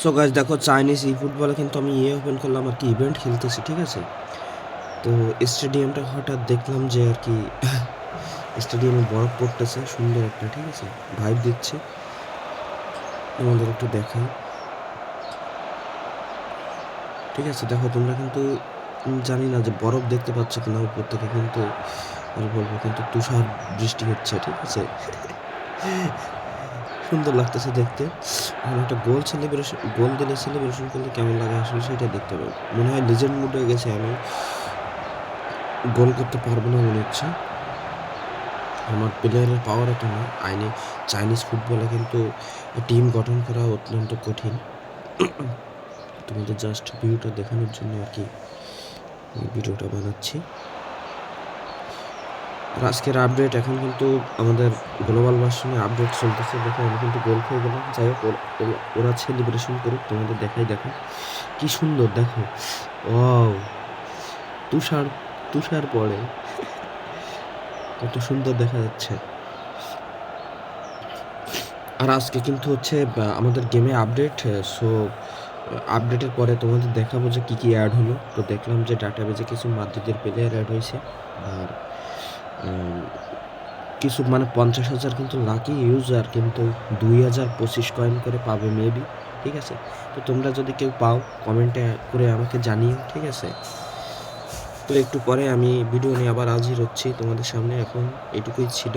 So guys দেখো, Chinese ই ফুটবলে কিন্তু আমি ওপেন করলাম আর কি, ইভেন্ট খেলতেছি, ঠিক আছে। তো স্টেডিয়ামটা হঠাৎ দেখলাম যে আর কি স্টেডিয়ামে বরফ পড়তেছে, সুন্দর একটা, ঠিক আছে, ভাইব দিচ্ছে। তোমাদের একটু দেখাই, ঠিক আছে। দেখো তোমরা কিন্তু জানি না যে বরফ দেখতে পাচ্ছ কিনা উপর থেকে, কিন্তু বলবো কিন্তু তুষার বৃষ্টি হচ্ছে, ঠিক আছে। সুন্দর লাগতেছে দেখতে। এখন একটা গোল দিলে সেলিব্রেশন করলে কেমন লাগে আসলে সেটা দেখতে পাবো। মনে হয় লিজেন্ড মুড হয়ে গেছে, আমি গোল করতে পারবো না মনে হচ্ছে। আমার প্লেয়ারের পাওয়ার এত না। চাইনিজ ফুটবলে কিন্তু টিম গঠন করা অত্যন্ত কঠিন। তোমাদের জাস্ট ভিডিওটা দেখানোর জন্য আর কি ভিডিওটা বানাচ্ছি। আর আজকের আপডেট, এখন কিন্তু আমাদের গ্লোবাল ভার্সনে আপডেট চলতেছে। দেখো আমি কিন্তু গোল খেয়ে গেলাম। যাই হোক, ওরা সেলিব্রেশন করুক, তোমাদের দেখাই। দেখো কি সুন্দর, দেখো ওয়াও, তুষার তুষার পড়ে, কত সুন্দর দেখা যাচ্ছে। আর আজকে কিন্তু হচ্ছে আমাদের গেমে আপডেট। সো আপডেটের পরে তোমাদের দেখাবো যে কী কী অ্যাড হলো। তো দেখলাম যে ডাটাবেজে কিছু মাদ্রিদের প্লেয়ার অ্যাড হয়েছে, আর কিছু মানে 50,000 কিন্তু লাকি ইউজার কিন্তু 2025 কয়েন করে পাবে মেবি, ঠিক আছে। তো তোমরা যদি কেউ পাও কমেন্টে করে আমাকে জানিও, ঠিক আছে। তো একটু পরে আমি ভিডিও নিয়ে আবার হাজির হচ্ছি তোমাদের সামনে। এখন এটুকুই ছিল।